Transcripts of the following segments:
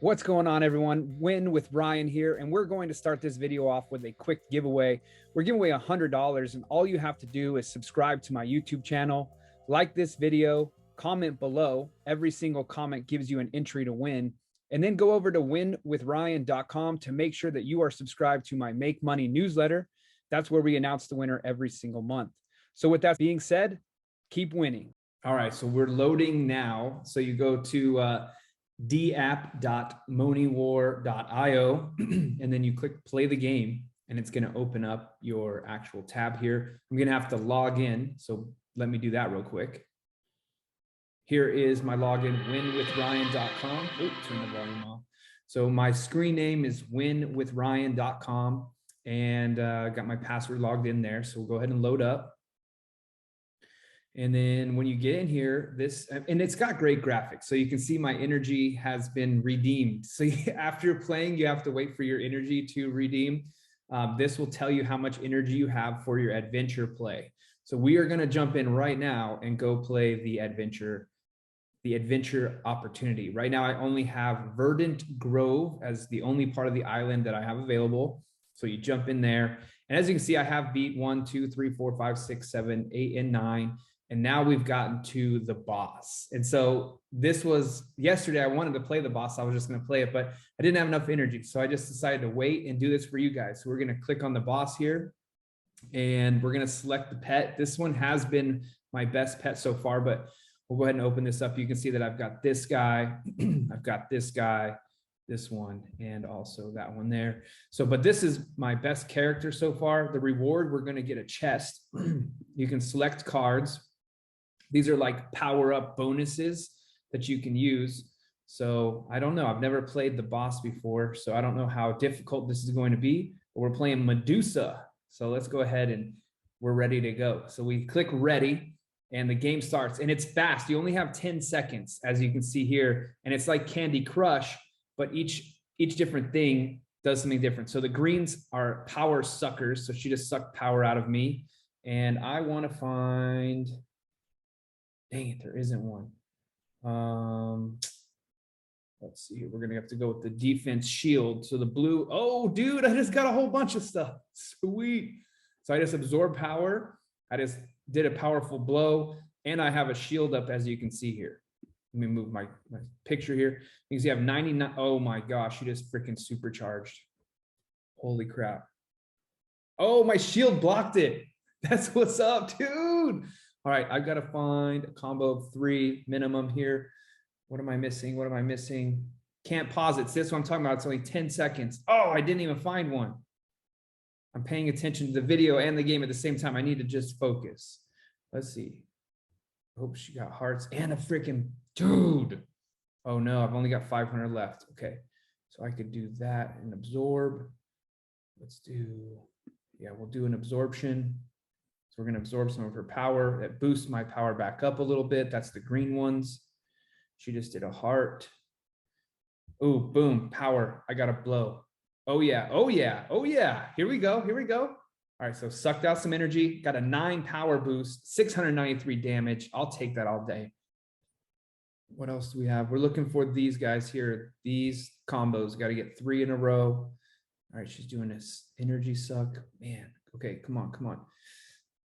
What's going on, everyone? Win with Ryan here, and we're going to start this video off with a quick giveaway. We're giving away $100, and all you have to do is subscribe to my YouTube channel, like this video, comment below. Every single comment gives you an entry to win, and then go over to winwithryan.com to make sure that you are subscribed to my Make Money newsletter. That's where we announce the winner every single month. So with that being said, keep winning. All right, so we're loading now. So you go to dapp.moniwar.io and then you click play the game, and it's going to open up your actual tab here. I'm going to have to log in, so let me do that real quick. Here is my login, winwithryan.com. Oh, turn the volume off. So my screen name is winwithryan.com, and got my password logged in there. So we'll go ahead and load up. And then when you get in here, and it's got great graphics. So you can see my energy has been redeemed. So after playing, you have to wait for your energy to redeem. This will tell you how much energy you have for your adventure play. So we are going to jump in right now and go play the adventure opportunity. Right now, I only have Verdant Grove as the only part of the island that I have available. So you jump in there. And as you can see, I have beat 1, 2, 3, 4, 5, 6, 7, 8, and 9. And now we've gotten to the boss. And so this was yesterday. I wanted to play the boss. I was just going to play it, but I didn't have enough energy. So I just decided to wait and do this for you guys. So we're going to click on the boss here, and we're going to select the pet. This one has been my best pet so far, but we'll go ahead and open this up. You can see that I've got this guy. I've got this guy, this one, and also that one there. So, but this is my best character so far. The reward, we're going to get a chest. You can select cards. These are like power up bonuses that you can use. So I don't know. I've never played the boss before, so I don't know how difficult this is going to be. But we're playing Medusa. So let's go ahead and we're ready to go. So we click ready and the game starts, and it's fast. You only have 10 seconds, as you can see here. And it's like Candy Crush, but each different thing does something different. So the greens are power suckers. So she just sucked power out of me. And I want to find... Dang it, there isn't one. Let's see. We're going to have to go with the defense shield. So the blue, oh, dude, I just got a whole bunch of stuff. Sweet. So I just absorbed power. I just did a powerful blow, and I have a shield up, as you can see here. Let me move my picture here. You can see I have 99. Oh my gosh, you just freaking supercharged. Holy crap. Oh, my shield blocked it. That's what's up, dude. All right, I've got to find a combo of 3 minimum here. What am I missing? What am I missing? Can't pause it. This is what I'm talking about. It's only 10 seconds. Oh, I didn't even find one. I'm paying attention to the video and the game at the same time. I need to just focus. Let's see. Hope she got hearts and a freaking dude. Oh no, I've only got 500 left. Okay, so I could do that and absorb. Let's do, yeah, we'll do an absorption. So we're going to absorb some of her power. That boosts my power back up a little bit. That's the green ones. She just did a heart. Oh, boom, power. I got a blow. Oh yeah, oh yeah, oh yeah. Here we go, here we go. All right, so sucked out some energy. Got a 9 power boost, 693 damage. I'll take that all day. What else do we have? We're looking for these guys here. These combos, got to get 3 in a row. All right, she's doing this energy suck. Man, okay, come on, come on.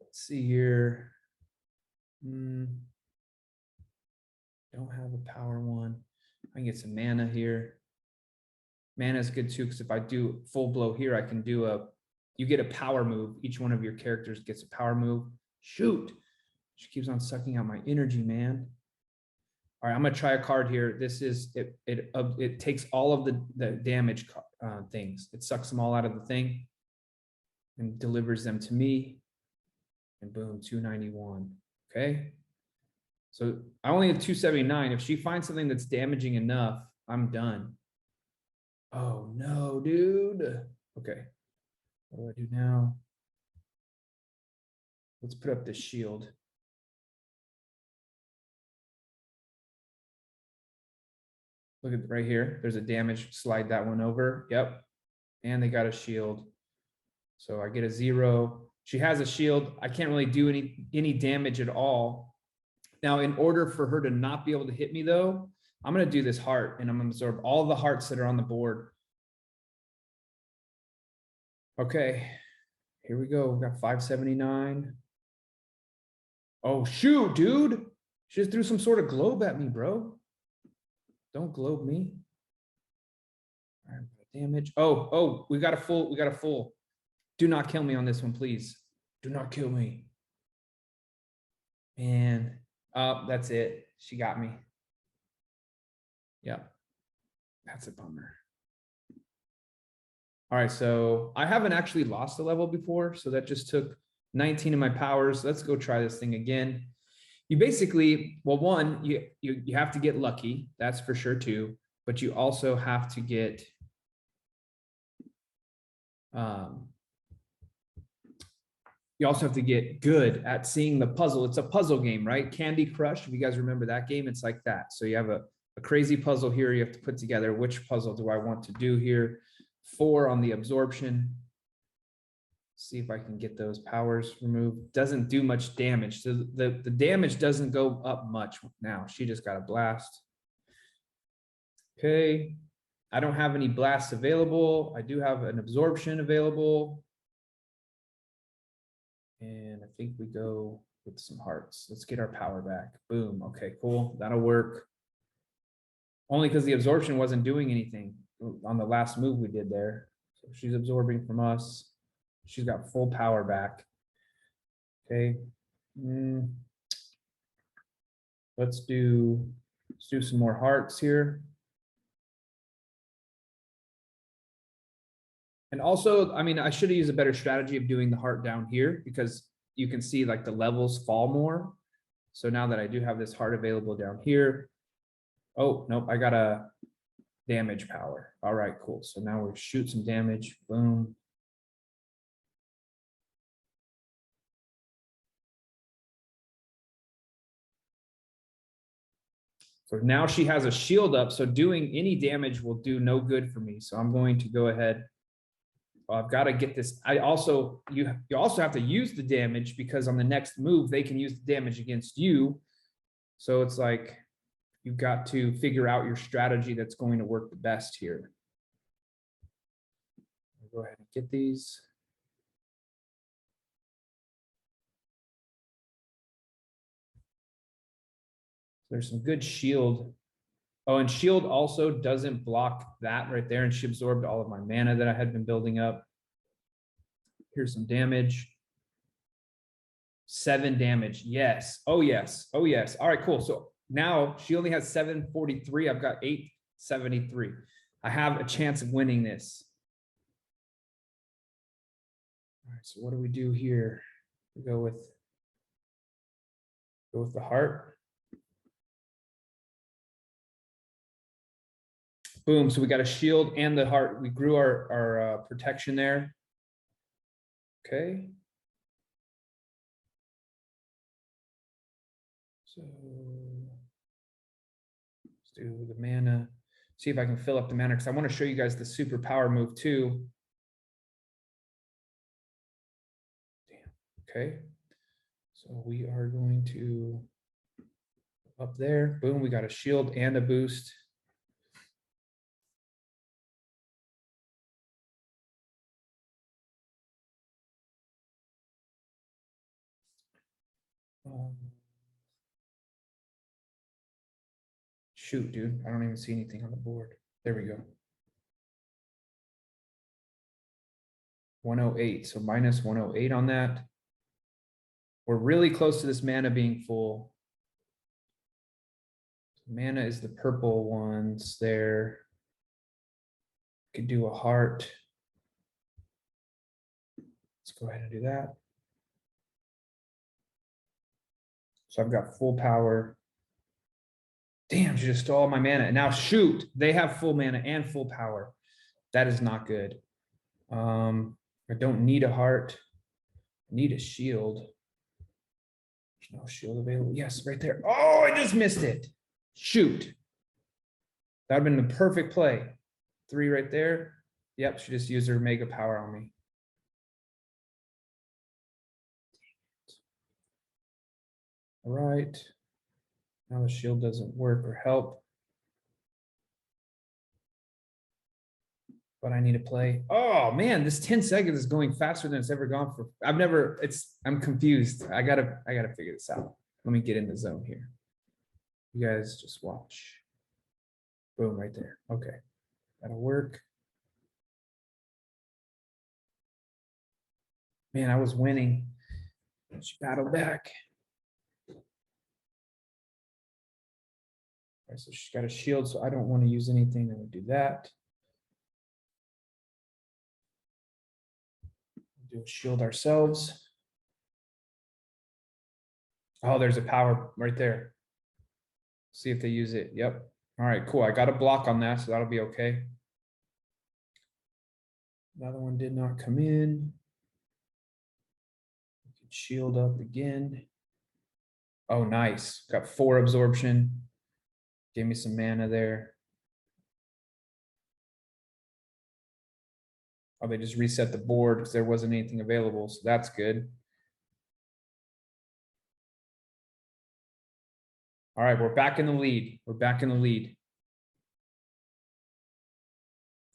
Let's see here. Don't have a power one. I can get some mana here. Mana is good too, because if I do full blow here, I can do you get a power move. Each one of your characters gets a power move. Shoot. She keeps on sucking out my energy, man. All right, I'm gonna try a card here. This is, it takes all of the damage things. It sucks them all out of the thing and delivers them to me. And boom, 291. Okay. So I only have 279. If she finds something that's damaging enough, I'm done. Oh no, dude. Okay. What do I do now? Let's put up this shield. Look at right here. There's a damage. Slide that one over. Yep. And they got a shield. So I get a 0. She has a shield. I can't really do any damage at all. Now, in order for her to not be able to hit me, though, I'm going to do this heart and I'm going to absorb all the hearts that are on the board. Okay, here we go. We got 579. Oh, shoot, dude. She just threw some sort of globe at me, bro. Don't globe me. All right, damage. Oh, we got a full. We got a full. Do not kill me on this one, please. Do not kill me. Man, that's it. She got me. Yeah, that's a bummer. All right, so I haven't actually lost a level before, so that just took 19 of my powers. Let's go try this thing again. You basically, well, one, you have to get lucky, that's for sure too, but you also have to get you also have to get good at seeing the puzzle. It's a puzzle game, right? Candy Crush, if you guys remember that game, it's like that. So you have a crazy puzzle here you have to put together. Which puzzle do I want to do here? 4 on the absorption. See if I can get those powers removed. Doesn't do much damage. So the damage doesn't go up much now. She just got a blast. Okay. I don't have any blasts available. I do have an absorption available. And I think we go with some hearts. Let's get our power back. Boom. Okay, cool. That'll work. Only because the absorption wasn't doing anything on the last move we did there. So she's absorbing from us. She's got full power back. Okay. Let's do some more hearts here. And also, I mean, I should have used a better strategy of doing the heart down here because you can see like the levels fall more. So now that I do have this heart available down here. Oh, nope, I got a damage power. All right, cool. So now we'll shoot some damage. Boom. So now she has a shield up. So doing any damage will do no good for me. So I'm going to go ahead. I've got to get this. You also have to use the damage because on the next move, they can use the damage against you. So it's like, you've got to figure out your strategy that's going to work the best here. I'll go ahead and get these. There's some good shield. Oh, and shield also doesn't block that right there. And she absorbed all of my mana that I had been building up. Here's some damage. 7 damage. Yes. Oh, yes. Oh, yes. All right, cool. So now she only has 743. I've got 873. I have a chance of winning this. All right, so what do we do here? We go with the heart. Boom. So we got a shield and the heart. We grew our protection there. Okay. So let's do the mana. See if I can fill up the mana because I want to show you guys the super power move too. Damn. Okay. So we are going to up there. Boom. We got a shield and a boost. Shoot, dude. I don't even see anything on the board. There we go. 108. So minus 108 on that. We're really close to this mana being full. Mana is the purple ones there. Could do a heart. Let's go ahead and do that. So I've got full power. Damn, she just stole all my mana. And now shoot, they have full mana and full power. That is not good. I don't need a heart. I need a shield. There's no shield available. Yes, right there. Oh, I just missed it. Shoot. That would have been the perfect play. 3 right there. Yep, she just used her mega power on me. All right. Now the shield doesn't work or help. but I need to play. Oh man, this 10 seconds is going faster than it's ever gone for. I'm confused. I gotta figure this out. Let me get in the zone here. You guys just watch. Boom, right there. Okay, that'll work. Man, I was winning. She battled back. All right, so she's got a shield, so I don't want to use anything that would do that. Do a shield ourselves. Oh, there's a power right there. See if they use it. Yep. All right, cool. I got a block on that, so that'll be okay. Another one did not come in. Shield up again. Oh, nice. Got 4 absorption. Gave me some mana there. Oh, they just reset the board because there wasn't anything available, so that's good. All right, we're back in the lead. We're back in the lead.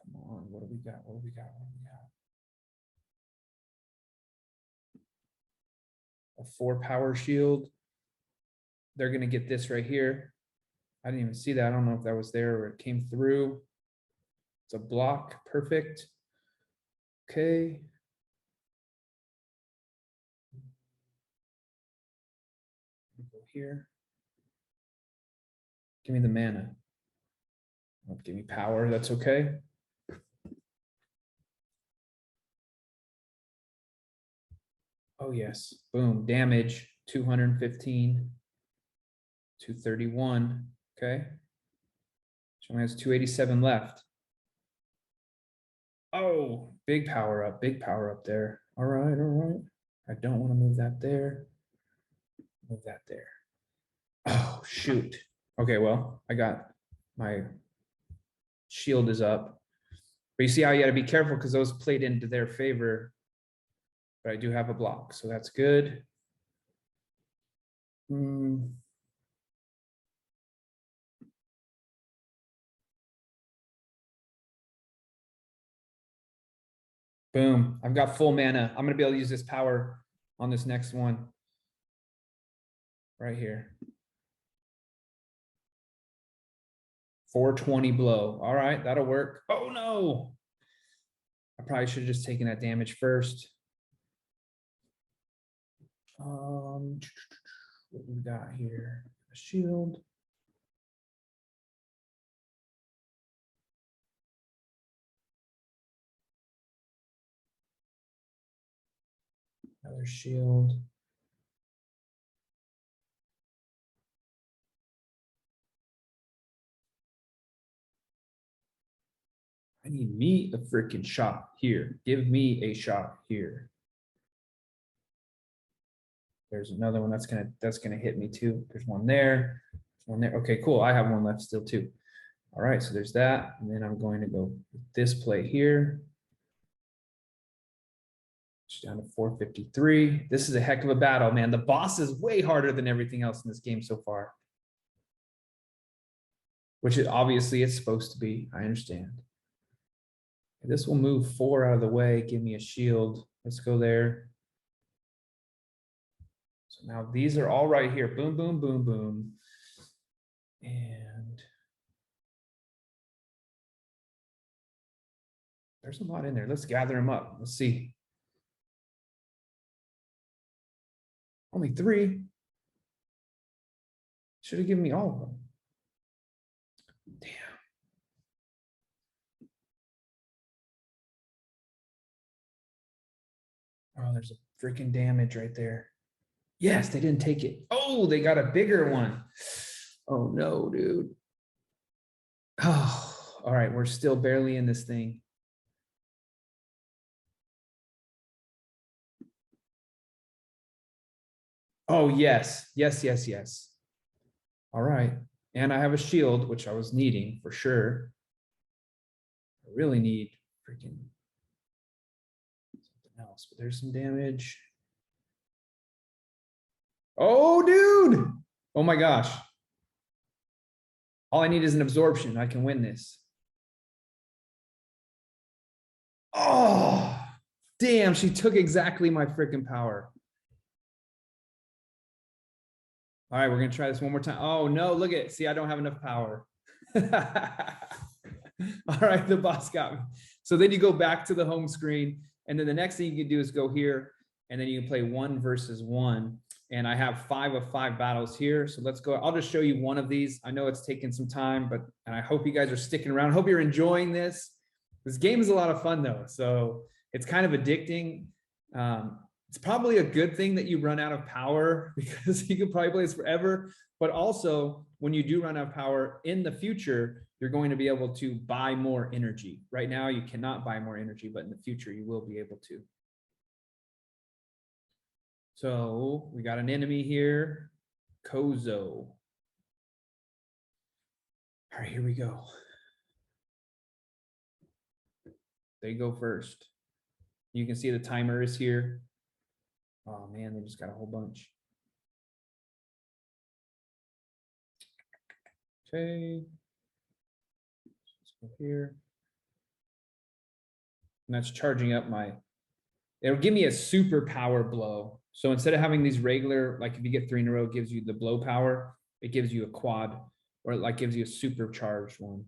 Come on, what do we got? What do we got? What do we got? A 4 power shield. They're gonna get this right here. I didn't even see that. I don't know if that was there or it came through. It's a block, perfect. Okay. Go here. Give me the mana. Don't give me power, that's okay. Oh yes, boom, damage, 215, 231, okay. She only has 287 left. Oh, big power up there. All right, all right. I don't want to move that there. Move that there. Oh, shoot. Okay, well, I got my shield is up. But you see how you got to be careful because those played into their favor. But I do have a block, so that's good. Boom. I've got full mana. I'm going to be able to use this power on this next one. Right here. 420 blow. All right, that'll work. Oh no. I probably should have just taken that damage first. What we got here? A shield. Another shield. I need me a freaking shot here. Give me a shot here. There's another one that's gonna hit me too. There's one there. There's one there. Okay, cool. I have one left still too. All right, so there's that. And then I'm going to go with this play here. It's down to 453. This is a heck of a battle, man. The boss is way harder than everything else in this game so far. Which it obviously it's supposed to be. I understand. This will move 4 out of the way, give me a shield. Let's go there. So now these are all right here. Boom, boom, boom, boom. And there's a lot in there. Let's gather them up. Let's see. Only 3. Should have given me all of them. Damn. Oh, there's a freaking damage right there. Yes, they didn't take it. Oh, they got a bigger one. Oh no, dude. Oh, all right. We're still barely in this thing. Oh, yes. Yes, yes, yes. All right. And I have a shield, which I was needing for sure. I really need freaking something else, but there's some damage. Oh, dude. Oh my gosh. All I need is an absorption. I can win this. Oh, damn, she took exactly my freaking power. All right, we're gonna try this one more time. Oh no, look at, see, I don't have enough power. All right, the boss got me. So then you go back to the home screen, and then the next thing you can do is go here, and then you can play 1 versus 1. And I have 5 of 5 battles here. So let's go. I'll just show you one of these. I know it's taking some time, but and I hope you guys are sticking around. I hope you're enjoying this. This game is a lot of fun though. So it's kind of addicting. It's probably a good thing that you run out of power because you could probably play this forever. But also, when you do run out of power in the future, you're going to be able to buy more energy. Right now, you cannot buy more energy, but in the future, you will be able to. So we got an enemy here, Kozo. All right, here we go. They go first. You can see the timer is here. Oh man, they just got a whole bunch. Okay. Let's go here. And that's charging up my, it'll give me a super power blow. So instead of having these regular, like if you get 3 in a row, it gives you the blow power, it gives you a quad, or it like gives you a supercharged one.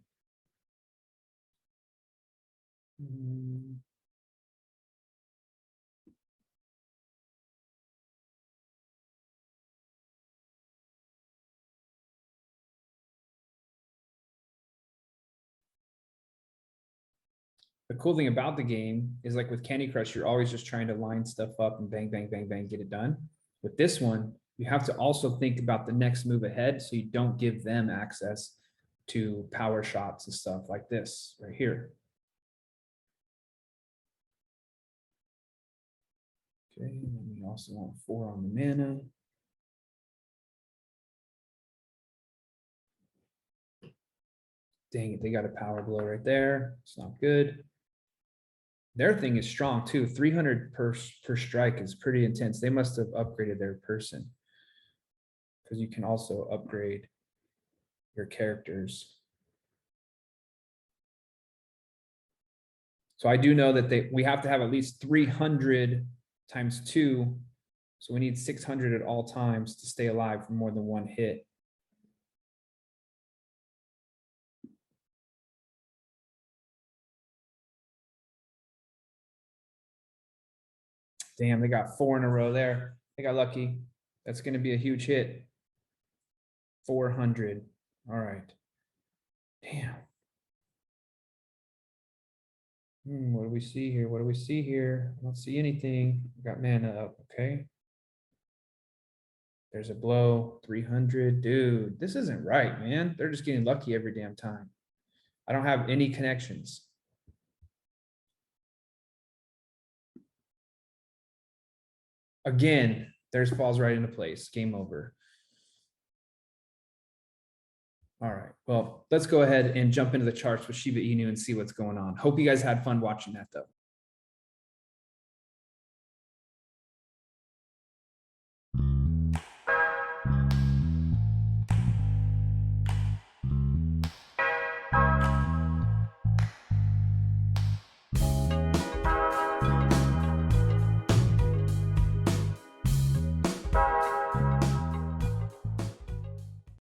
The cool thing about the game is like with Candy Crush, you're always just trying to line stuff up and bang, bang, bang, bang, get it done. With this one, you have to also think about the next move ahead so you don't give them access to power shots and stuff like this right here. Okay, and then we also want 4 on the mana. Dang it, they got a power blow right there. It's not good. Their thing is strong too. 300 per strike is pretty intense. They must have upgraded their person, because you can also upgrade your characters. So I do know that we have to have at least 300 times 2. So we need 600 at all times to stay alive for more than 1 hit. Damn, they got 4 in a row there. They got lucky. That's going to be a huge hit. 400. All right. Damn. What do we see here? What do we see here? I don't see anything. We got mana up. Okay. There's a blow. 300. Dude, this isn't right, man. They're just getting lucky every damn time. I don't have any connections. Again, theirs falls right into place. Game over. All right. Well, let's go ahead and jump into the charts with Shiba Inu and see what's going on. Hope you guys had fun watching that though.